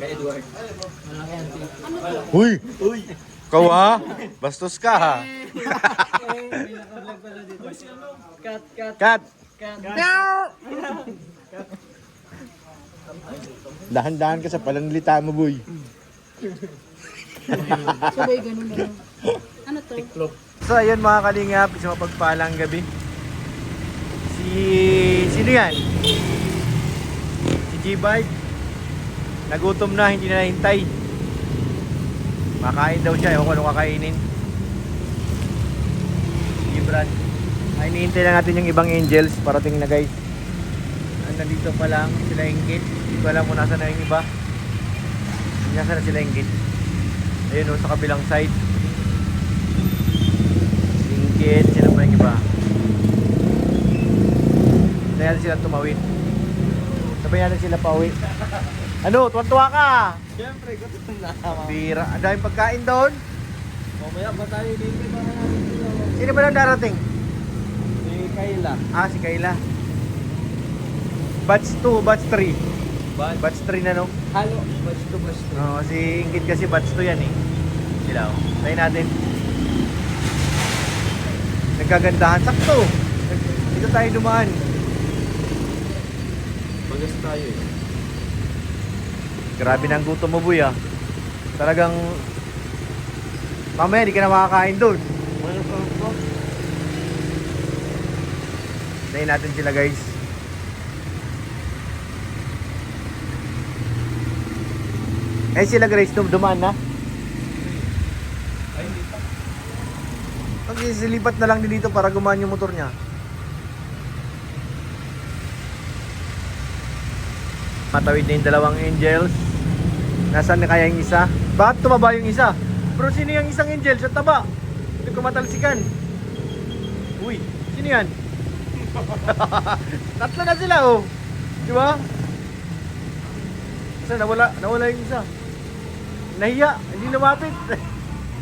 Kay Edward. Uy! Ikaw ha? Bastos ka ha? Cut! Dahan-dahan ka sa palanglita mo, boy. Sabay ganun na lang. Ano to? So ayun mga kalingap, isang mapagpalang gabi. Sino yan? Si G-Bike. Nagutom na, hindi na nahintay. Makain daw siya, ewan ko anong kakainin. Gibran. Ay, hinihintay lang natin yung ibang angels. Parating na guys. Nandito pa lang sila Ingit. Hindi ko alam kung nasa na yung iba. Nasa na sila Ingit. Ayun o, sa kabilang side. Ingit, sino pa yung iba? Sabay natin sila tumawid. Sabay natin sila pauwi. Ano, tuwan-tuwa ka? Siyempre, gutom na. Bira, ang daming pagkain doon. Mamaya ba tayo dito para natin dito? Sino ba lang darating? Si Kayla. Ah, si Kayla. Batch 2, batch 3. Batch 3 na no? Halo. Batch to batch to. Oo, si Ingrid kasi batch 2 yan eh. Sila oh. Tayo natin. Nagkagandahan. Sakto. Dito tayo dumaan. Bagas tayo eh. Grabe ng gutom mo, boy ah. Talagang mamaya di ka na makakain doon. Tayo natin sila guys. Eh sila Grace dumaan na. Ay, hindi pa. Magsisilipat na lang din dito para gumaan yung motor niya. Matawid na yung dalawang angels. Nasaan na kaya yung isa? Bakit tumaba yung isa? Bro, sino yung isang angel sa taba? Hindi ko matalsikan. Uy, sino yan? Tatlo na sila oh. Di ba? Kasi nawala yung isa. Nahiya, hindi lumapit.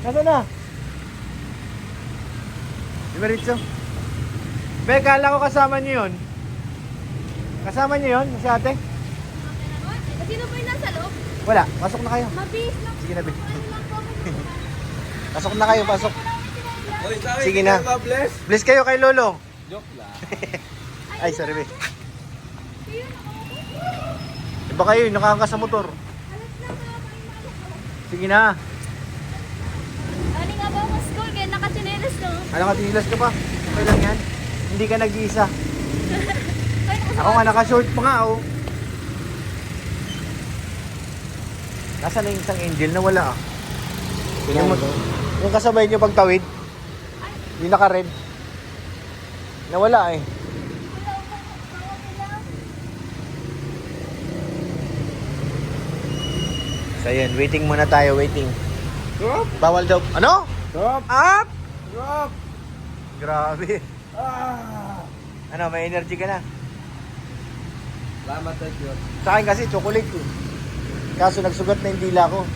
Nasaan na? Di ba Ritzo? Be, kala ko kasama niyo yun. Kasama niyo yun, si ate? Sino ba yung nasa loob? Wala, pasok na kayo. Mabis lang. Sige na, be. Ano lang po? Pasok na kayo, pasok. Oy, sabi, Sige na. Bless. Bless kayo kay Lolo. Joke lang. Ay, sorry, be. Iba kayo, nakangkas sa motor. Sige na. Ano nga ba ako school? Kaya nakachinelas no? Ano ka, tinilas ka pa? Okay lang yan. Hindi ka nag-iisa. Ako nga, naka-short pa nga, oh. Nasaan na yung isang angel na wala, ah? Yung kasabay niyo pagtawid. Yung naka-red. Nawala, eh. So yun, waiting muna tayo, waiting. Drop. Bawal daw. Ano? Drop. Up! Drop. Grabe. Ah. Ano, may energy ka na. Salamat at Diyos. Sa akin kasi, chocolate eh. Kaso nagsugat na yung dila ko.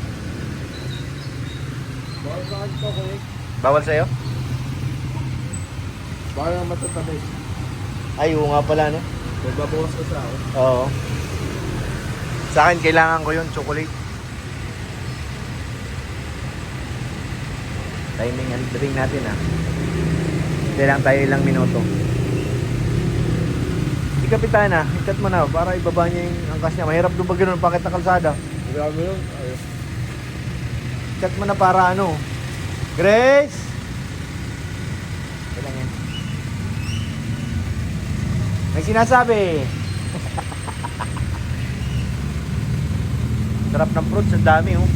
Bawal sa akin to, kuya. Bawal sa'yo? Bawal ang matatamis. Ay, oo nga pala, no? Magbabawas ko sa ako. Oo. Sa akin, kailangan ko yun, chocolate. Timing and drink natin, ah. Hindi lang tayo ilang minuto. Si Kapitana, ikat mo na para ibaba niya yung angkas niya. Mahirap doon ba ganun, pakit na kalsada. Grabe yun. Ayos. Ikat mo na para ano. Grace! Kailan yan? May sinasabi. Sarap ng fruits, ang dami oh.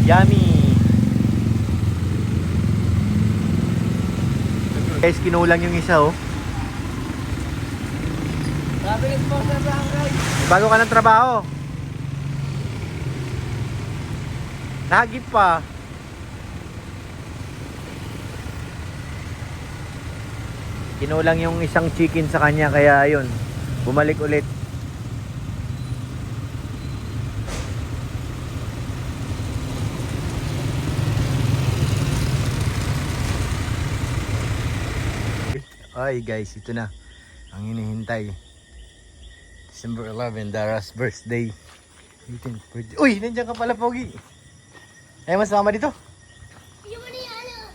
Yummy. Guys, kinulang yung isa oh. Grabe yung sponsor sa angay. Bago ka ng trabaho. Nahagip pa. Kinulang yung isang chicken sa kanya kaya ayun, bumalik ulit. Ay guys, ito na ang hinihintay. December 11, Dara's birthday. Uy, nandiyan ka pala, Pogi. Ay, mas mama dito.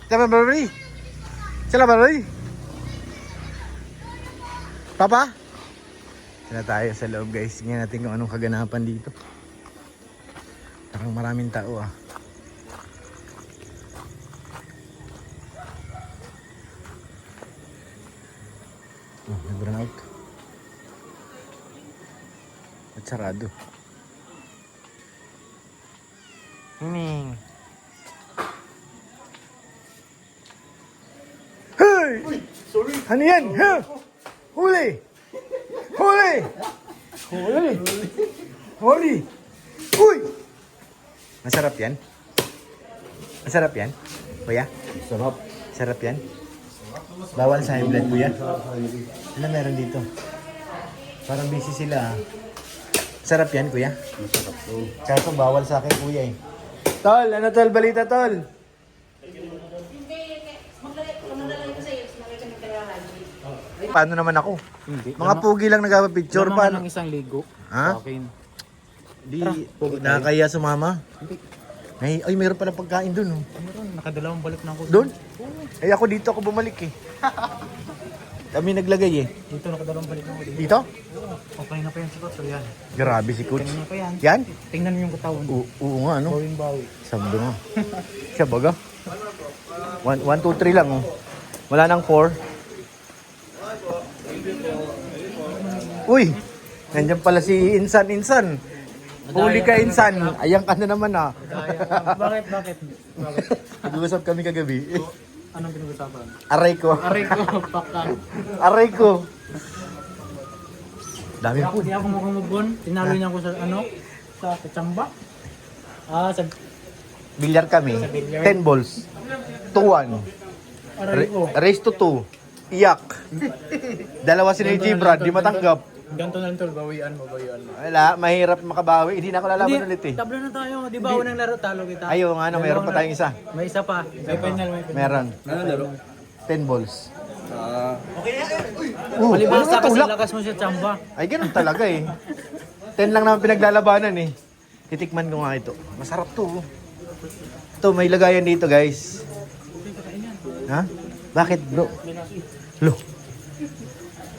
Sama Barbary. Sila Barbary. Papa? Sila tayo sa loob, guys. Tingnan natin kung anong kaganapan dito. Parang maraming tao ah. Oh, nag-run out. At sarado. Hining. Hey! Sorry. Ano yan? Ha? Huli! Huli! Huli! Huli! Uy! Masarap yan? Masarap yan? Kuya? Sarap. Sarap yan? Bawal sa high blood, kuya. Ano meron dito? Parang busy sila. Sarap yan, kuya. Masarap to. Kaso bawal sa akin, kuya eh. Tol, ano tol? Balita, tol. Paano naman ako? Hindi. Mga pugi lang nagpapicture pa. ng isang ligo. Ha? Sa akin. Di, nakakaya sumama. Ay, mayroon pala pagkain dun. Oh. Meron, nakadalawang balik na ako. Doon? Eh ako dito ako bumalik eh. Kami naglagay eh. Dito nakadalawang balik na ako. Dito? Okay na pa yan si Coach. So yan. Grabe si Coach. Tingnan pa yan. Yan? Tingnan mo yung katawan. Oo nga, ano? Bawing bawi. Sabi nga. Siya baga. 1, 2, 3 lang oh. Wala nang 4. Uy! Nandiyan pala si Insan. Huli ka Insan. Ayang ka na naman ah. Bakit? Nag-uusap kami kagabi. Anong pinag-usapan? Aray ko. Aray ko, pakal. Aray ko. Dami po. Hindi ako mukhang mabon. Tinalo niya ako sa sa Chamba. Sa Bilyar kami. Sa bilyar. 10 balls. 2-1. aray ko. Race to 2. Iyak. Dalawa si Gibran. Di matanggap. Ganto na lang tol, bawian mo. Wala. Mahirap makabawi. Hindi na ako lalaban ulit eh. Tablo na tayo. Di ba unang laro talo kita? Ayaw nga ano. Mayroon pa tayong isa. May isa pa. May final. Meron. Ano laro? 10 balls. Palibas sa kasi tulak? lakas mo siya Chamba. Ay, ganun talaga eh. 10 lang naman pinaglalabanan eh. Titikman ko nga ito. Masarap to. Ito, may lagayan dito guys. Ha? Bakit bro? Lo.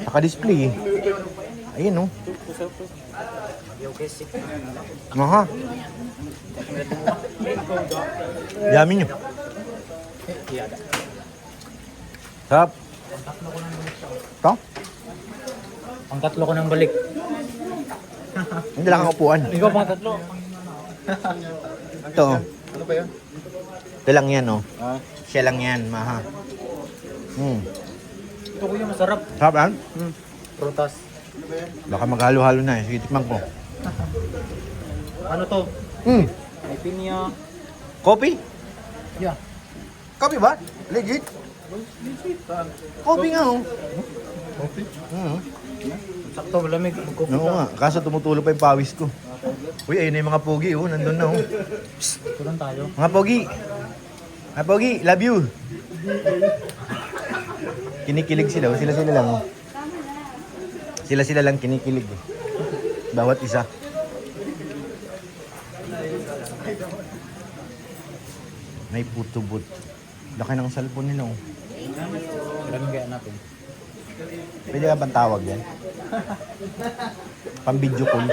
Naka-display eh. Ayun oh. Aha. Yummy nyo. Sarap. Ito? Ang tatlo ko nang balik. Hindi lang ang upuan. Ikaw pang tatlo. Ito. Ano ba yan? Ito lang yan oh. Ah. Siya lang yan, maha. Ito ko yung masarap. Sarap yan? Prutas. Baka maghalo-halo na eh. Sige, tikman ko. Ano to? May pinya. Coffee? Yeah. Coffee ba? Legit? Coffee nga oh. Sakto, malamig. Magkupo Oo nga, kaso tumutulo pa yung pawis ko. Uy, ayun na yung mga pogi oh. Nandun na oh. Ito lang tayo. Mga pogi. Mga pogi, love you. Kinikilig sila oh. Sila-sila lang oh. Sila-sila lang kinikilig eh. Bawat isa. May putubot. Laki ng cellphone nila oh. Maraming kaya natin. Pwede ka bang tawag yan? Pang-video call.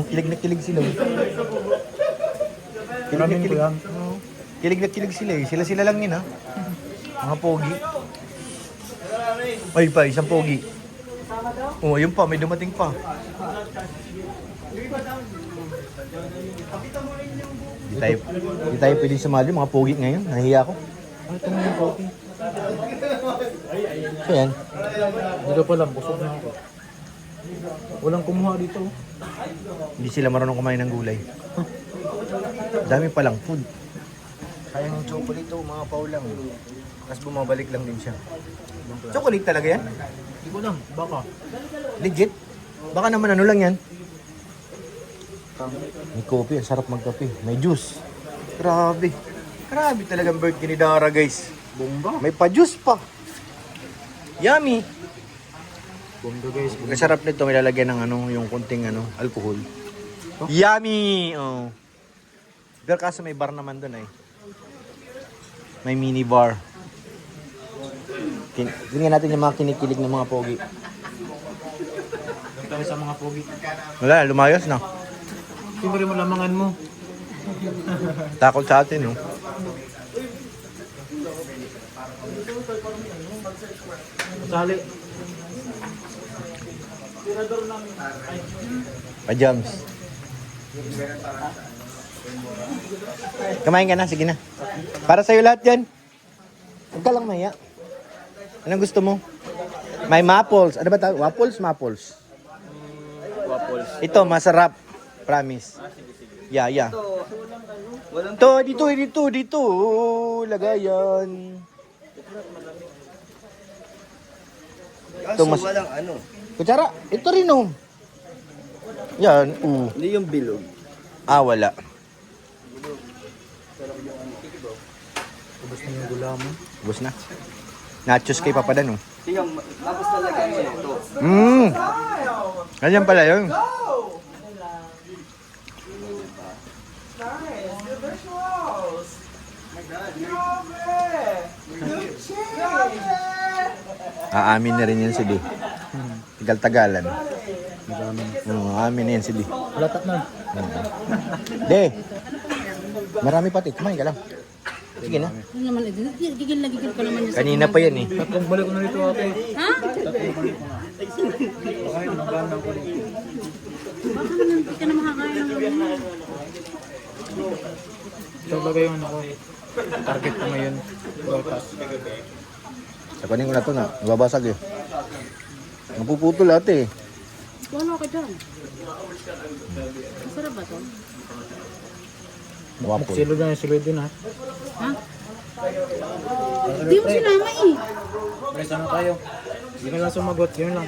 Kilig na kilig sila. Kilig na kilig. Kilig na kilig sila eh. Sila-sila lang yun ha. Mga pogi. Ay pa, isang pogi. Oh, ayun pa, may dumating pa. Di tayo pwede sumali, mga pogi ngayon. Nahiya ako. Ano ito yung coffee? So yan. Dito pa lang, busog na ako. Walang kumuha dito. Hindi sila marunong kumain ng gulay. Dami palang food. Sayang yung chocolate to, mga paulang. Tapos bumabalik lang din siya. Chocolate talaga yan? Hindi ko alam, baka. Legit? Baka naman ano lang yan. May coffee, ang sarap magkape. May juice. Grabe. Grabe talagang birthday ni Dara guys. Bomba. May pa-juice pa. Yummy. Bomba guys. Ang sarap nito, may lalagyan ng ano, yung kunting ano, alcohol. Yummy! Oh. Pero kaso may bar naman dun eh. May mini bar. Tingnan natin yung mga kinikilig ng mga pogi. Doon tayo sa mga pogi. Wala, lumayos na. Siyempre mo lamangan mo. Takot sa atin, no? Sali. Pa-jams. Kumain ka na, sige na. Para sa'yo lahat yan. Huwag ka lang maya. Anong gusto mo? May maples. Ano ba tawag? Waffles? Maples? Waffles. Ito, masarap. Promise. Yeah. Dito. Lagayan. Kaso walang ano. Kutsara, ito rin oh. Yan, Hindi yung bilog. wala. Ubus na yung gula mo. Ubus na. Nachos kay Papa Dan oh. Tingnan, tapos talagyan mo ito. Ganyan pala yun. Aamin na rin yan si Di. Tagal-tagalan. Aamin na yan si Di. Latat na. De! Marami pati. Kumain ka lang. Sige na. Ano naman, gigil na gigil ka naman yung Kanina pa yan eh. Tatlong balik ko na dito ate. Ha? Tatlong balik ko na. Baka yun, nagbahan ko dito. Baka naman hindi ka na makakain ng ganyan. Ito bagay yung ano ko. Target ko ngayon. Gotas. Sakunin ko na to na. Nababasag eh. Napuputol ate eh. Wala ka dyan. Masarap ba to? Wapo. Silo na yung silo din ha. Ha? Hindi mo sinama eh. Guys, ano tayo? Hindi ka lang sumagot. Yun lang.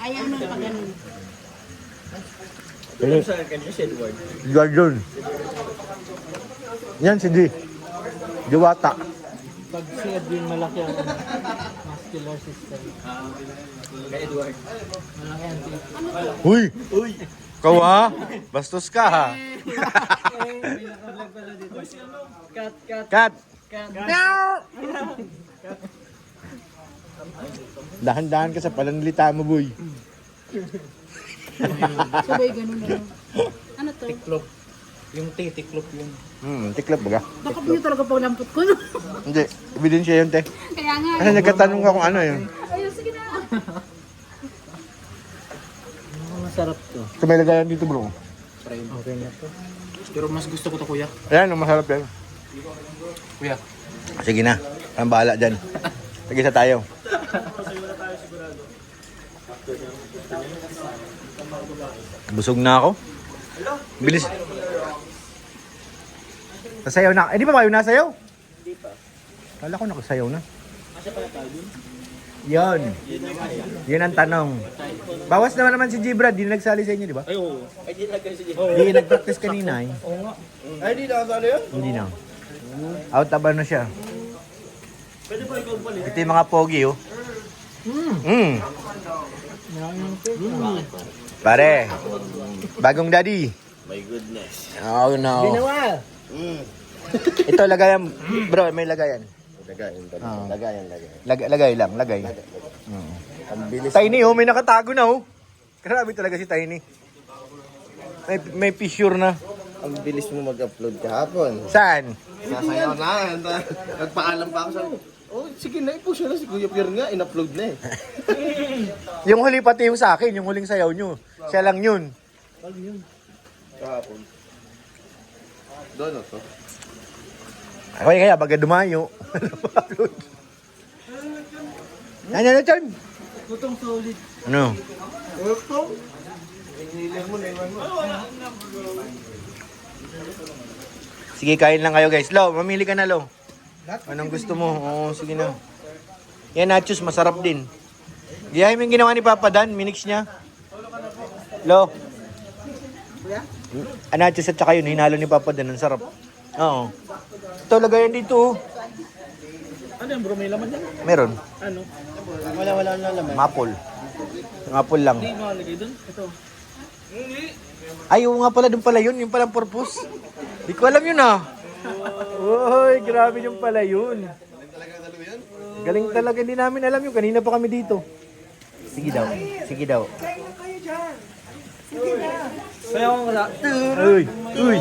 Ayaw nang pag ganun. Sa akin si Edward. Gardon. Yan si Di. Diwata. Pag si Edwin malaki ang muscular system. Kay Edward. Malaki ang Huy! Ikaw ha? Bastos ka ha? Cut! Dahan-dahan ka sa pananalita mo, boy. Sabay ganun na lang. Ano to? tiklop. Yung tiklop yun. Tiklop baga? Baka po nyo talaga pag lampot ko. Hindi, ebidensya yun, te. Kaya nga. Kasi nagkatanong ka kung ano yun. Ayun, sige na. Masarap to. Kung may lagayan dito, bro. Okay na to. Pero mas gusto ko to kuya. Ayan, masarap yan. Kuya. Sige na, ang bahala dyan. Tag-isa tayo. Busog na ako. Bilis. Nasayaw na. Eh, di ba kayo nasayaw? Hindi pa. Kala ko nakasayaw na. Yun. Yun ang tanong. Bawas naman si Gibra. Di na nagsali sa inyo, di ba? Ay, oo. Ay, di lang kasi Di nag-practice kanina eh. Oo nga. Ay, di nakasali yun? Hindi na. Out of ano siya. Ito yung mga pogi oh. Pare. Bagong daddy. My goodness. Oh no. Ito lagayan. Bro, may lagayan. Lagayan. Lagay lang, lagay. Ang bilis. Tiny oh, may nakatago na oh. Grabe talaga si Tiny. May fissure na. Ang bilis mo mag-upload kahapon. Saan? Sasayaw na. Nagpaalam pa ako sa... Oh, sige na, i-push na si Kuya Pierre nga. In-upload na eh. Yung huli pati yung sa akin, yung huling sayaw nyo. Siya lang yun. Kahapon. Doon o to. Ako kaya baga dumayo. Ano na John? Tutong solid. Ano? Ito? Inilan mo na iwan mo. Sige, kain lang kayo guys. Lo, mamili ka na Lo. Anong gusto mo? Oo, sige na. Yan nachos, masarap din. Giyahin mo yung ginawa ni Papa Dan, minix niya. Lo. Nachos at saka yun, hinalo ni Papa Dan, ang sarap. Oo. Ito, lagayan dito. Ano yan bro? May laman yan? Meron. Ano? Wala na laman. Maple. Maple lang. Hindi mo nalagay dun? Ito. Ay, oo nga pala, doon pala yun. Yung palang purpose. Di ko alam yun ah. Uy, grabe yung pala yun. Galing talaga, hindi namin alam yun. Kanina pa kami dito. Sige daw, sige daw. Sayaw ko na. Uy, uy,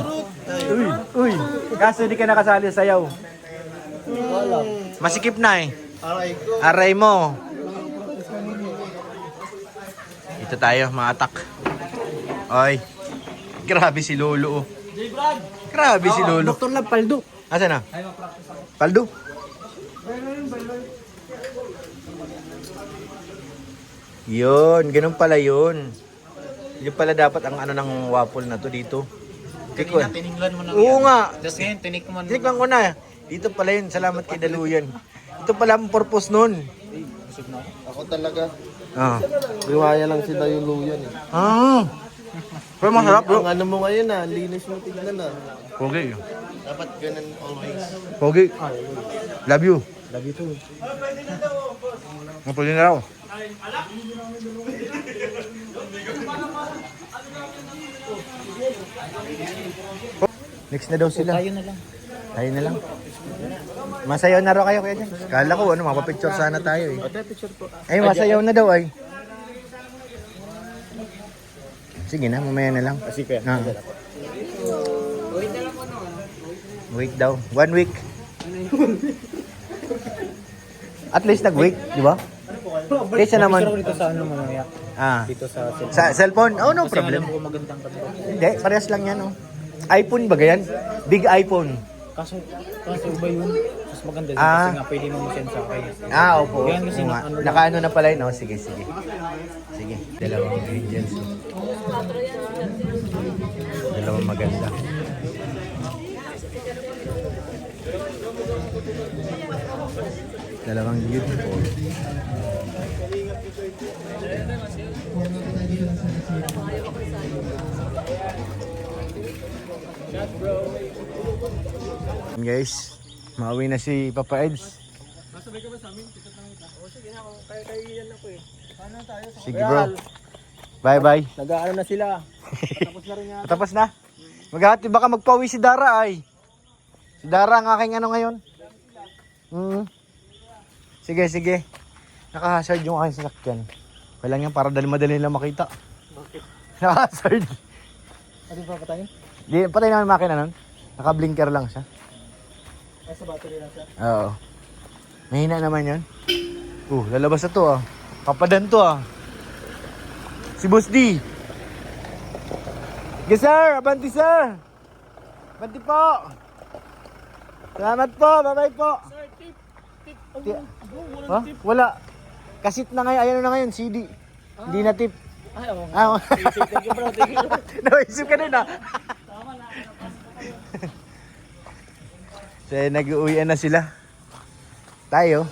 uy, uy. Kaso di ka nakasali sa sayaw. Masikip na eh. Aray ko. Aray mo. Ito tayo, mga atak. Oy. Grabe si Lolo. Oh. Grabe si Lolo. Dr. Lab Paldo. Asa na? Paldo. Yun, ganun pala yun. Yun pala dapat ang ano ng waffle na to dito. Kanina tininglan mo na Oo nga. Just ngayon, tinikman mo. Tinikman ko na. Dito pala yun. Salamat kay Daluyan. Ito pala ang purpose nun. Ako talaga. Ah. Riwaya lang si Dayo Luyan eh. Ah. Pero masarap bro. Ang ano mo ngayon ah, linis mo tignan ah. Pogi. Dapat ganun always. Pogi. Love you. Love you too. Mapunin na raw. Next na daw sila. Tayo na lang. Tayo na lang. Masayaw na raw kayo kaya dyan. Kala ko ano, mapapicture sana tayo eh. Ay, masayaw na daw ay. Sige na, mamaya na lang. Sige. Ah. Week daw. 1 week. At least nag-week, di ba? Kaysa naman. Picture ko dito sa ano mamaya. Ah. Dito sa cellphone. Sa cellphone? Oh, no Kasi problem. alam ko magandang kamera. Hindi, parehas lang yan, oh. iPhone ba yan? Big iPhone. Kaso iba yun. Mas maganda din Ah. kasi nga pwede mo send sa akin. Ah, opo. Yan kasi Oo nga. ano lang. Nakaano na pala yun, oh. Sige, sige. Sige, dalawang ingredients. Oh. Dalawang maganda. Dalawang beautiful. Guys, mauwi na si Papa Eds. Sige bro. Bye bye. Nag-aano na sila. Tapos na rin yan. Tapos na. Maghati baka magpauwi si Dara ay. Si Dara ang aking ano ngayon. Sige, sige. Naka-hazard yung aking sasakyan. Kailangan yan para madali lang makita. Bakit? Naka-hazard. Ano pa patayin? Di, patay naman makina nun. Naka-blinker lang siya. Ay, sa battery lang siya. Oo. Mahina naman yun. Lalabas na to ah. Papadan to ah. Si Boss D. Yes sir, abanti sir. Abanti po. Salamat po, bye-bye po. Sir, tip. Ha? Wala. Kasit na ngayon, ayan na ngayon, CD. Hindi na tip. Ay, oo. Ah, Thank you bro, thank you. naisip ka din ah. So, nag-uwian na sila. Tayo,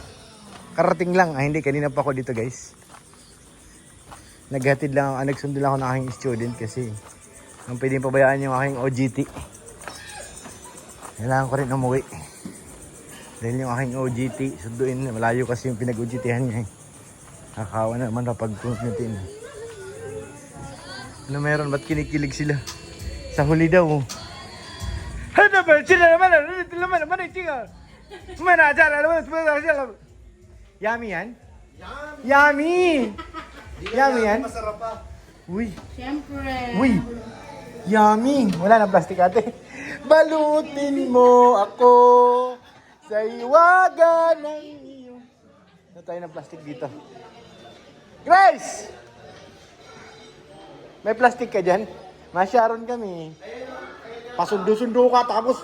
karating lang. Hindi, kanina pa ako dito guys. Naghatid lang, nagsundo lang ako ng aking student kasi ang pwedeng pabayaan yung aking OJT. Kailangan ko rin umuwi. Dahil yung aking OJT, sunduin, malayo kasi yung pinag-OJThan niya eh. Kakawa naman kapag kumitin. Ano meron? Ba't kinikilig sila? Sa huli daw. Ano ba? Sila naman! Sila naman! Sila naman! Yummy yan? Yummy! Yummy yan? Masarap pa. Uy! Siyempre. Uy! Yummy! Wala na plastic ate. Balutin mo ako sa iwaga ng iyong... Ano tayo ng plastic dito? Grace! May plastic ka dyan? Masyaron kami. Pasundo-sundo ka tapos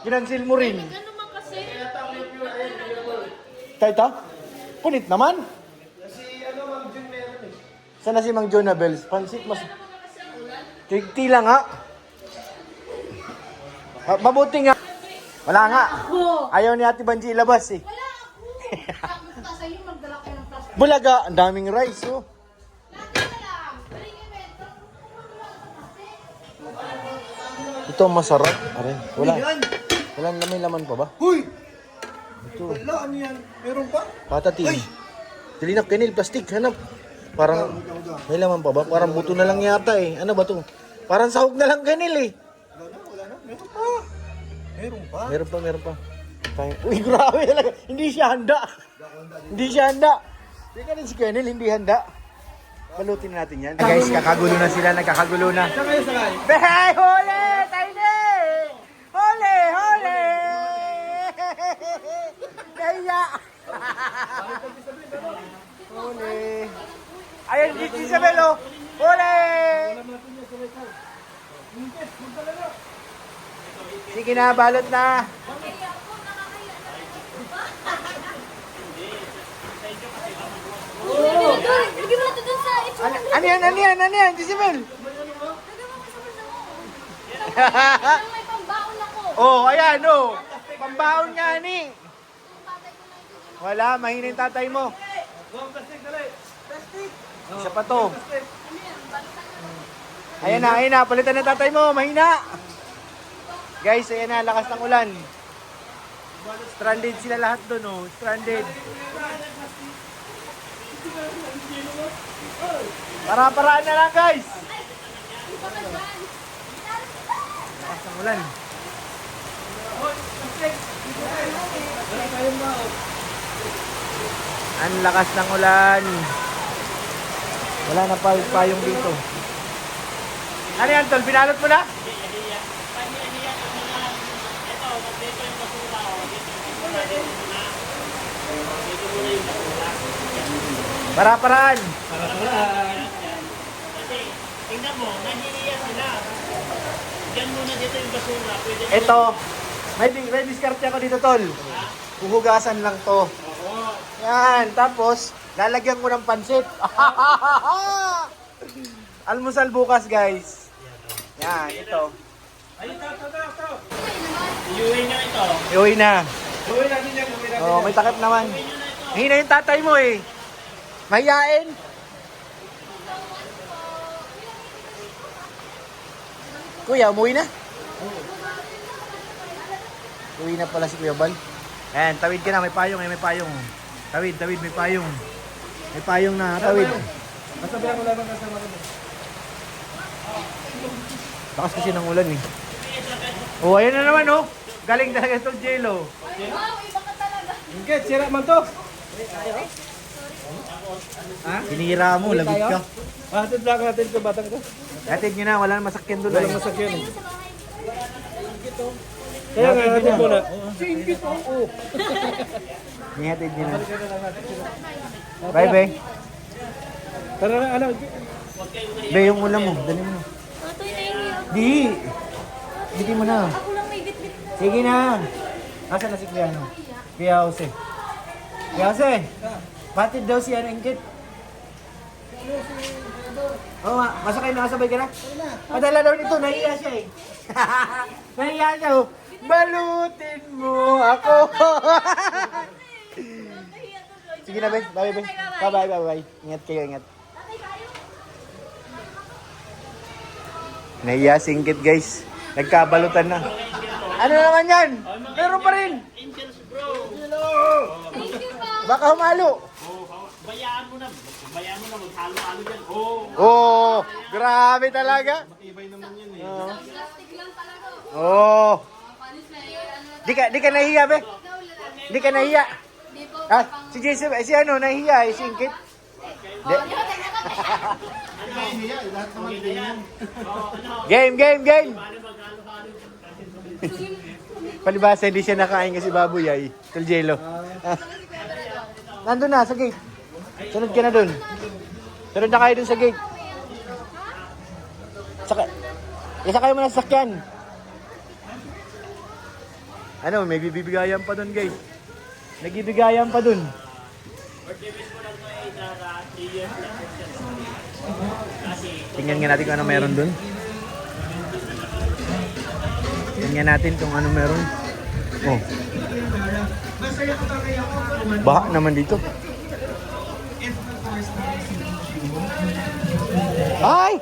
ginansil mo rin. Ano man kasi? Ito? Punit naman. Sana si Mang Jonabel? Pansit mas... Tila nga. Mabuti nga. Wala nga. Ayaw ni Ate Banji ilabas eh. Wala ako. Basta sa iyo, magdala kayo ng plastic. Bulaga, ang daming rice oh. Lagi na lang. Bring event. Ito ang masarap. Aray, wala. Wala may laman pa ba? Huy! Ito. Wala, ano yan? Meron pa? Patatin. Dilinap kanil, plastic, hanap. Parang may laman pa ba? Parang buto na lang yata eh. Ano ba to? Parang sahog na lang kanil eh. Wala na. Meron pa. Meron pa. Meron pa. Uy, grabe talaga. Hindi siya handa. Hindi siya handa. Hindi ka rin si Kenil, hindi handa. Balutin natin yan. Guys, kakagulo na sila. Nagkakagulo na. Saan kayo sakay? Hey, huli! Tiny! Huli! Huli! Kaya! Huli! Ayan, si Isabel, oh! Huli! Sige na, balot na. Lagyan mo na ito dun sa itsura. Ano yan, Isabel? Lagyan mo sa bulsa mo. Parang may pambaon ako. Oh, ayan, oh. Pambaon nga ni. Wala, mahina yung tatay mo. Isa pa to. Ayan na, palitan ng tatay mo, mahina. Guys, ayan na, lakas ng ulan. Stranded sila lahat doon, oh. Stranded. Para-paraan na lang, guys. Lakas ng ulan. Ang lakas ng ulan. Wala na payong dito. Ano yan, Tol? Pinalot mo na? Para-paraan. Tingnan mo, nahihiya sila. Diyan muna dito yung basura. Pwede Ito, may diskarte ako dito, Tol. Huhugasan lang to. Yan, tapos, lalagyan ko ng pansit. Almusal bukas, guys. Yan, ito. iuwi nyo ito. Iuwi na. Gawin natin yan. Gawin natin. Oh, may takip naman. Hina yung tatay mo eh. Mahiyain. Kuya, umuwi na? Uwi na pala si Kuya Bal. Ayan, tawid ka na. May payong eh, may payong. Tawid, may payong. May payong na, tawid. Masabihan ko lang ang kasama ko. Lakas kasi ng ulan eh. Oh, ayan na naman oh. Galing talaga itong Jello. Wow, iba ka talaga. Ingkit, sira man to. Sinira mo, labit ka. Hatid lang natin ito, batang to. Hatid nyo na, wala na masakyan doon. Walang masakyan eh. Sa bahay. Kaya nga, hatid mo na. Ingkit, oo. Nihatid nyo na. Bye, Beng. Tara na, ano. Be, yung ulam mo, dali mo. Atoy, nahingi ako. Di! Bigay mo na. Ako lang may bit-bit na. Sige na. Asa na si Kuya ano? Kuya Jose. Kuya Jose. Batid daw si ano, Ingkit. Oo nga, masakay na kasabay ka na? Padala daw nito, nahiya siya eh. Nahiya siya oh. Balutin mo ako. Sige na, Ben. Bye, Ben. Bye. Ingat kayo, ingat. Nahiya si Ingkit, guys. Nagkabalutan na. Ano naman yan? Meron pa rin. Angels bro. Thank you pa. Baka humalo. Bayaan mo na. Bayaan mo na. Maghalo-halo dyan. Oh. Oh, grabe talaga. Ibay naman yan eh. Plastic lang talaga. Oh. Panis na yun. Di ka nahiya, be. Di ka nahiya. Di po. Ah, si Jason, si ano, nahiya, si Ingkit. Di. Game. Palibasa, hindi siya nakain kasi baboy ay. Tuljelo. Nandun na, sa gate. Sunod ka na dun. Sunod na kayo dun sa gate. Isakay mo na sa sakyan. Ano, may bibigayan pa dun, guys. Nagbibigayan pa dun. Tingnan nga natin kung ano meron dun. Tingnan natin kung ano meron. Oh. Baha naman dito. Ay!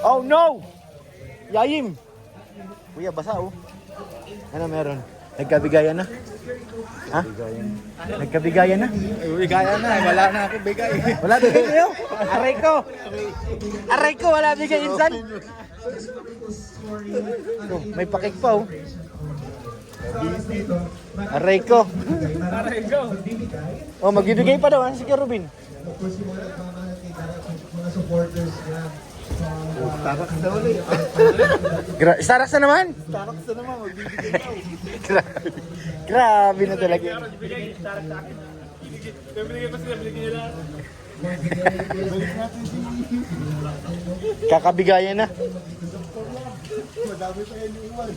Oh no! Yayim! Kuya, basa oh. Ano meron? Nagkabigayan na? Ha? Nagkabigayan na? Bigayan na, wala na ako bigay. Wala bigay kayo? Aray ko! Wala bigay insan? Oh, may pakik pa oh. Aray ko. Oh, magbibigay pa daw si Kuya Robin. Tarak na ulit. Staraks na naman. Tarak na naman, magbibigay daw. Grabe na talaga. yun. Kakabigayan na. Madami pa yan yung iwan.